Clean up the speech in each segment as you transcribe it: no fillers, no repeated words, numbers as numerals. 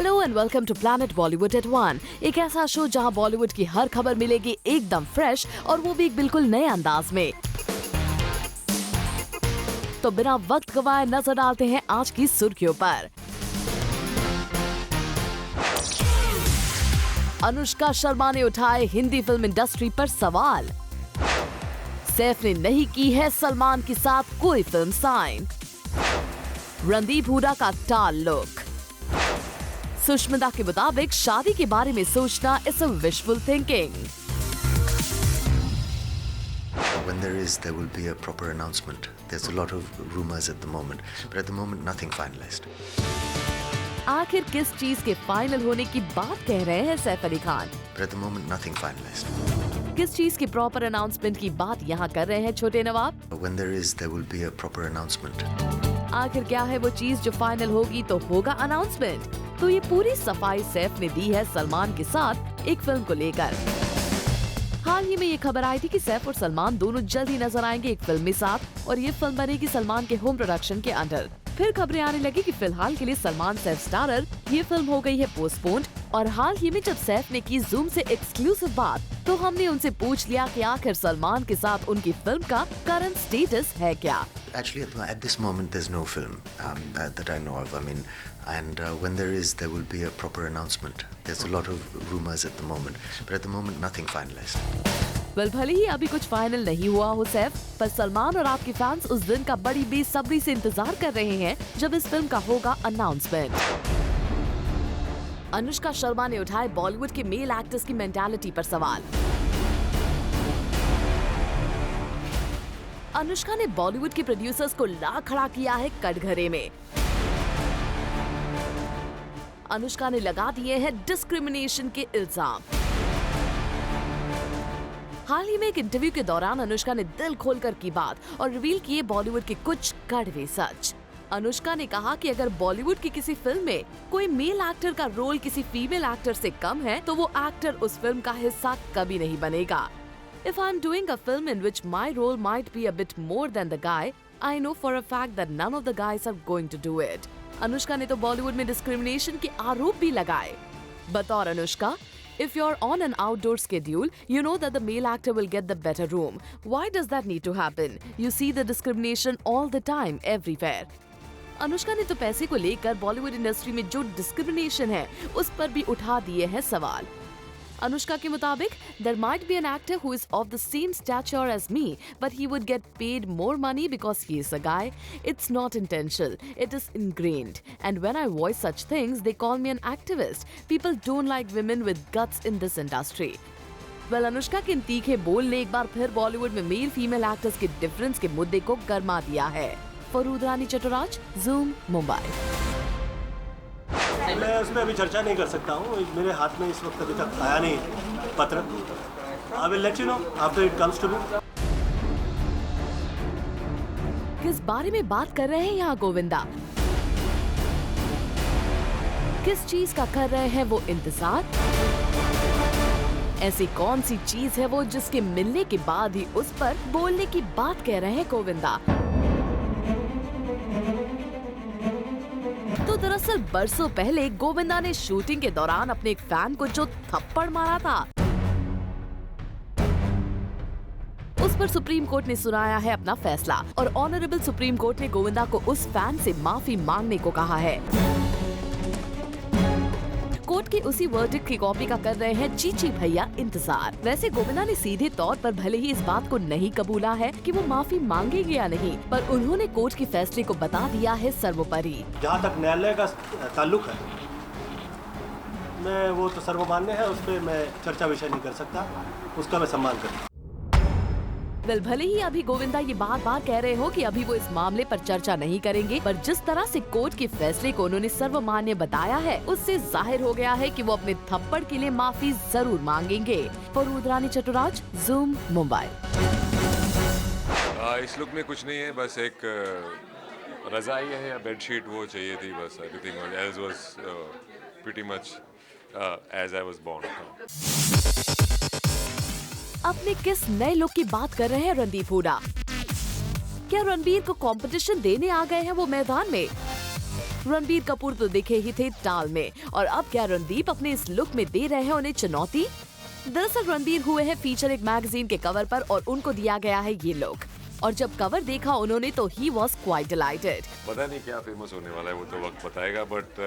Hello and welcome to planet Bollywood at 1, एक ऐसा show जहां बॉलीवुड की हर खबर मिलेगी एकदम फ्रेश और वो भी एक बिल्कुल नए अंदाज में। तो बिना वक्त गवाए नजर डालते हैं आज की सुर्खियों पर। अनुष्का शर्मा ने उठाए हिंदी फिल्म इंडस्ट्री पर सवाल। सैफ ने नहीं की है सलमान के साथ कोई फिल्म साइन। रणदीप हुडा का टाल लुक। सुष्मिता के मुताबिक शादी के बारे में सोचना is a wishful thinking. When there will be a proper announcement. There's a lot of rumors at the moment, but at the moment nothing finalized. आखिर किस चीज के फाइनल होने की बात कह रहे हैं Saif Ali Khan? But at the moment nothing finalized. किस चीज की प्रॉपर अनाउंसमेंट की बात यहाँ कर रहे हैं छोटे नवाब? When there will be a proper announcement. आखिर क्या है वो चीज जो फाइनल होगी तो होगा अनाउंसमेंट? तो ये पूरी सफाई सैफ ने दी है सलमान के साथ एक फिल्म को लेकर। हाल ही में ये खबर आई थी कि सैफ और सलमान दोनों जल्द ही नजर आएंगे एक फिल्म में साथ और ये फिल्म बनेगी सलमान के होम प्रोडक्शन के अंडर। फिर खबरें आने लगी कि फिलहाल के लिए सलमान सैफ स्टारर ये फिल्म हो गई है पोस्टपोन्ड। और हाल ही में जब सैफ ने की जूम से एक्सक्लूसिव बात तो हमने उनसे पूछ लिया कि आखिर सलमान के साथ उनकी फिल्म का करंट स्टेटस है क्या। Actually, at this moment, there's no film that I know of. I mean, and when there will be a proper announcement. There's a lot of rumors at the moment, but at the moment, nothing finalized. Well भले ही अभी कुछ final नहीं हुआ हो सैफ, पर सलमान और आपके fans उस दिन का बड़ी बेसब्री से इंतजार कर रहे हैं जब इस फिल्म का होगा अनाउंसमेंट। अनुष्का शर्मा ने उठाए बॉलीवुड के मेल एक्टर्स की मेंटालिटी पर सवाल। अनुष्का ने बॉलीवुड के प्रोड्यूसर्स को ला खड़ा किया है कटघरे में। अनुष्का ने लगा दिए हैं डिस्क्रिमिनेशन के इल्जाम। हाल ही में एक इंटरव्यू के दौरान अनुष्का ने दिल खोलकर की बात और रिवील किए बॉलीवुड के कुछ कड़वे सच। अनुष्का ने कहा कि अगर बॉलीवुड की किसी फिल्म में कोई मेल एक्टर का रोल किसी फीमेल एक्टर से कम है तो वो एक्टर उस फिल्म का हिस्सा कभी नहीं बनेगा। If I'm doing a film in which my role might be a bit more than the guy, I know for a fact that none of the guys are going to do it. Anushka ने तो बॉलीवुड में discrimination के आरोप भी लगाए। बतौर Anushka, if you're on an outdoor schedule, you know that the male actor will get the better room. Why does that need to happen? You see the discrimination all the time, everywhere. Anushka ने तो पैसे को लेकर Bollywood industry में जो discrimination है उस पर भी उठा दिए हैं सवाल। अनुष्का के मुताबिक there might be an actor who is of the same stature as me, but he would get paid more money because he is a guy. It's not intentional. It is ingrained. And when I voice such things, they call me an activist. People don't like women with guts in this industry. Well, Anushka के इन तीखे बोल ने एक बार फिर बॉलीवुड में male female actors के difference के मुद्दे को गर्मा दिया है। फरूद रानी चटुराज, जूम, मुंबई। मैं उस पर अभी चर्चा नहीं कर सकता हूँ। मेरे हाथ में इस वक्त अभी तक आया नहीं पत्र। I will let you know after it comes to me. किस बारे में बात कर रहे हैं यहाँ गोविंदा? किस चीज का कर रहे हैं वो इंतजार? ऐसी कौन सी चीज है वो जिसके मिलने के बाद ही उस पर बोलने की बात कह रहे हैं गोविंदा? तो दरअसल बरसों पहले गोविंदा ने शूटिंग के दौरान अपने एक फैन को जो थप्पड़ मारा था उस पर सुप्रीम कोर्ट ने सुनाया है अपना फैसला और ऑनरेबल सुप्रीम कोर्ट ने गोविंदा को उस फैन से माफी मांगने को कहा है। कोर्ट की उसी वर्डिक्ट की कॉपी का कर रहे हैं चीची भैया इंतजार। वैसे गोविंदा ने सीधे तौर पर भले ही इस बात को नहीं कबूला है कि वो माफी मांगेंगे या नहीं, पर उन्होंने कोर्ट के फैसले को बता दिया है सर्वोपरि। जहाँ तक न्यायालय का ताल्लुक है, मैं वो तो सर्वमान्य है, उस पर मैं चर्चा विषय नहीं कर सकता, उसका मैं सम्मान करता हूँ। वेल भले ही अभी गोविंदा ये बार बार कह रहे हो कि अभी वो इस मामले पर चर्चा नहीं करेंगे, पर जिस तरह से कोर्ट के फैसले को उन्होंने सर्वमान्य बताया है उससे जाहिर हो गया है कि वो अपने थप्पड़ के लिए माफी जरूर मांगेंगे। फरूद रानी चटुराज, जूम, मुंबई। इस लुक में कुछ नहीं है, बस एक रजाई है या बेडशीट वो चाहिए थी, बस everything else was pretty much as I was born. अपने किस नए लुक की बात कर रहे हैं रणदीप हुडा? क्या रणबीर को कंपटीशन देने आ गए हैं वो मैदान में? रणबीर कपूर तो दिखे ही थे टाल में, और अब क्या रणदीप अपने इस लुक में दे रहे हैं उन्हें चुनौती? दरअसल रणबीर हुए हैं फीचर एक मैगजीन के कवर पर और उनको दिया गया है ये लुक, और जब कवर देखा उन्होंने तो ही वॉज क्वाइट डिलाइटेड। पता नहीं क्या फेमस होने वाला है, वो तो वक्त बताएगा, but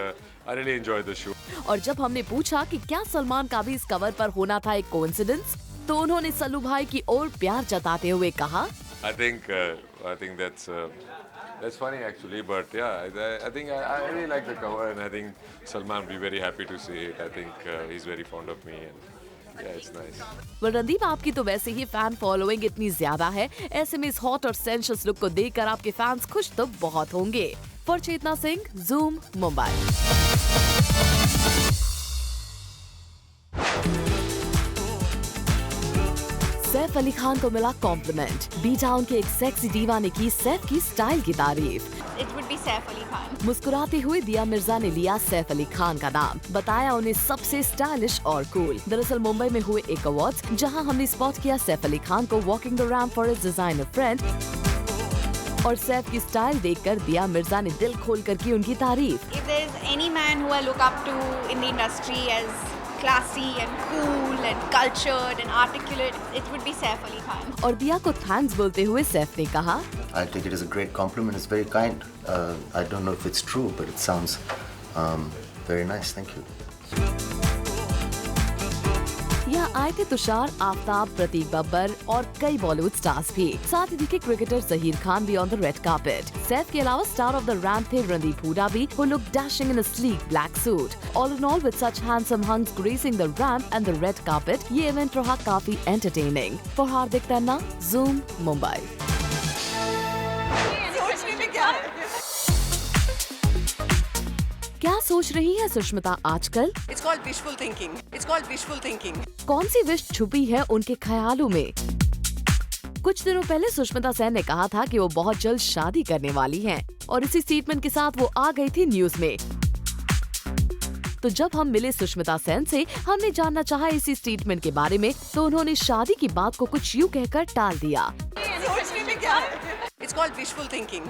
I really enjoy the show. और जब हमने पूछा कि क्या सलमान का भी इस कवर पर होना था एक कोइंसिडेंस, तो उन्होंने सल्लू भाई की ओर प्यार जताते हुए कहा, I think that's funny actually, but yeah, I think I really like the cover, and I think Salman will be very happy to see it. I think he's very fond of me, and yeah, it's nice. Randeep आपकी तो वैसे ही fan following इतनी ज्यादा है, ऐसे में इस hot और सेंशियस लुक को देखकर आपके फैंस खुश तो बहुत होंगे। फॉर चेतना सिंह, ज़ूम, मुंबई। सैफ अली खान को मिला कॉम्प्लीमेंट, बी टाउन के एक सेक्सी दीवा ने की सैफ की स्टाइल की तारीफ। It would be Saif Ali Khan. मुस्कुराते हुए दिया मिर्जा ने लिया सैफ अली खान का नाम, बताया उन्हें सबसे स्टाइलिश और कूल। दरअसल मुंबई में हुए एक अवार्ड्स जहां हमने स्पॉट किया सैफ अली खान को walking the ramp for his designer friend, और सैफ की स्टाइल देखकर दिया मिर्जा ने दिल खोलकर की उनकी तारीफ। If there's any man who I look up to in the industry as classy and cool and cultured and articulate, it would be Saif Ali Khan. और दिया को थैंक्स बोलते हुए सैफ ने कहा, I take it as a great compliment. It's very kind. I don't know if it's true, but it sounds very nice. Thank you. यहाँ आए थे तुषार, आफ्ताब, प्रतीक बब्बर और कई बॉलीवुड स्टार्स भी। साथ ही दिखे क्रिकेटर जहीर खान भी on the red carpet. Saif के अलावा स्टार ऑफ द रैंप थे रणदीप हुडा भी, who looked dashing in a sleek black suit. All in all, with such handsome hunks gracing the ramp and the red carpet, ये event रहा काफी entertaining. For Hardik Tanna, Zoom, Mumbai. क्या सोच रही है सुष्मिता आजकल? It's called wishful thinking. It's called wishful thinking. कौन सी wish छुपी है उनके ख्यालों में? कुछ दिनों पहले सुष्मिता सेन ने कहा था कि वो बहुत जल्द शादी करने वाली हैं, और इसी स्टेटमेंट के साथ वो आ गई थी न्यूज में। तो जब हम मिले सुष्मिता सेन से, हमने जानना चाहा इसी स्टेटमेंट के बारे में, तो उन्होंने शादी की बात को कुछ यूं कहकर टाल दिया। It's called wishful thinking.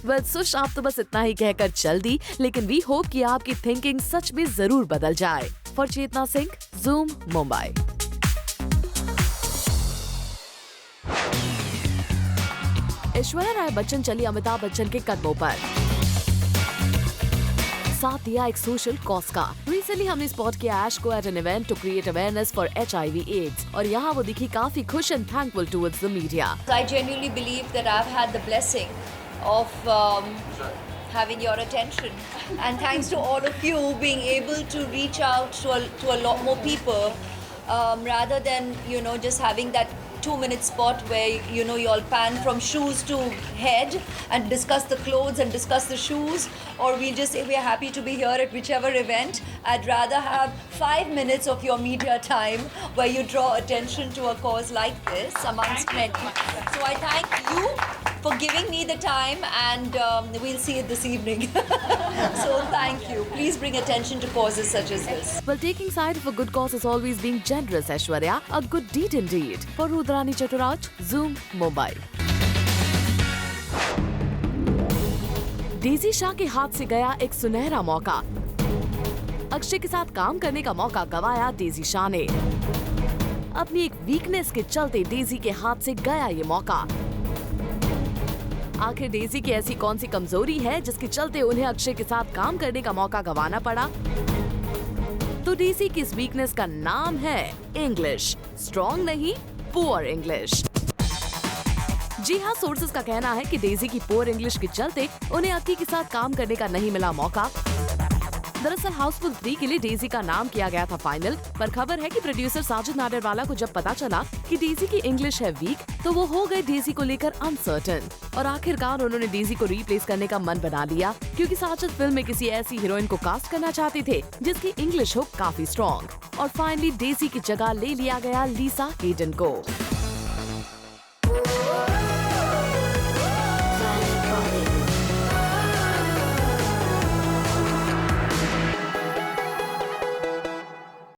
Well Sush, आप तो बस इतना ही कहकर चल दी, लेकिन वी होप कि आपकी थिंकिंग सच में जरूर बदल जाए। For Chetna Singh, Zoom, Mumbai. ऐश्वर्या राय बच्चन चली अमिताभ बच्चन के कदमों पर, साथ दिया एक सोशल कॉज का। रिसेंटली हमने स्पॉट किया ऐश को at an event to create awareness for HIV/AIDS, और यहाँ वो दिखी काफी खुश and thankful towards the media. I genuinely believe that I've had the blessing of having your attention, and thanks to all of you being able to reach out to a lot more people, rather than just having that 2-minute spot where you all pan from shoes to head and discuss the clothes and discuss the shoes, or we'll just say we're happy to be here at whichever event. I'd rather have 5 minutes of your media time where you draw attention to a cause like this amongst many. So I thank you for giving me the time, and we'll see it this evening. So thank you. Please bring attention to causes such as this. Well, taking side of a good cause is always being generous, Aishwarya. A good deed indeed. For Rudrani Chaturaj, Zoom, Mumbai. Daisy Shah के हाथ से गया एक सुनहरा मौका। अक्षय के साथ काम करने का मौका गवाया डेजी शाह ने। अपनी एक वीकनेस के चलते डेजी के हाथ से गया ये मौका। आखिर डेजी की ऐसी कौन सी कमजोरी है जिसके चलते उन्हें अक्षय के साथ काम करने का मौका गंवाना पड़ा? तो डेजी की इस वीकनेस का नाम है इंग्लिश। स्ट्रॉन्ग नहीं, पुअर इंग्लिश। जी हाँ, सोर्सेज का कहना है कि डेजी की पुअर इंग्लिश के चलते उन्हें अक्की के साथ काम करने का नहीं मिला मौका। दरअसल हाउसफुल 3 के लिए डेजी का नाम किया गया था फाइनल, पर खबर है कि प्रोड्यूसर साजिद नाडियाडवाला को जब पता चला कि डेजी की इंग्लिश है वीक, तो वो हो गए डेजी को लेकर अनसर्टन, और आखिरकार उन्होंने डेजी को रिप्लेस करने का मन बना लिया, क्योंकि साजिद फिल्म में किसी ऐसी हीरोइन को कास्ट करना चाहते थे जिसकी इंग्लिश हो काफी स्ट्रॉन्ग। और फाइनली डेजी की जगह ले लिया गया लिसा हेडन को।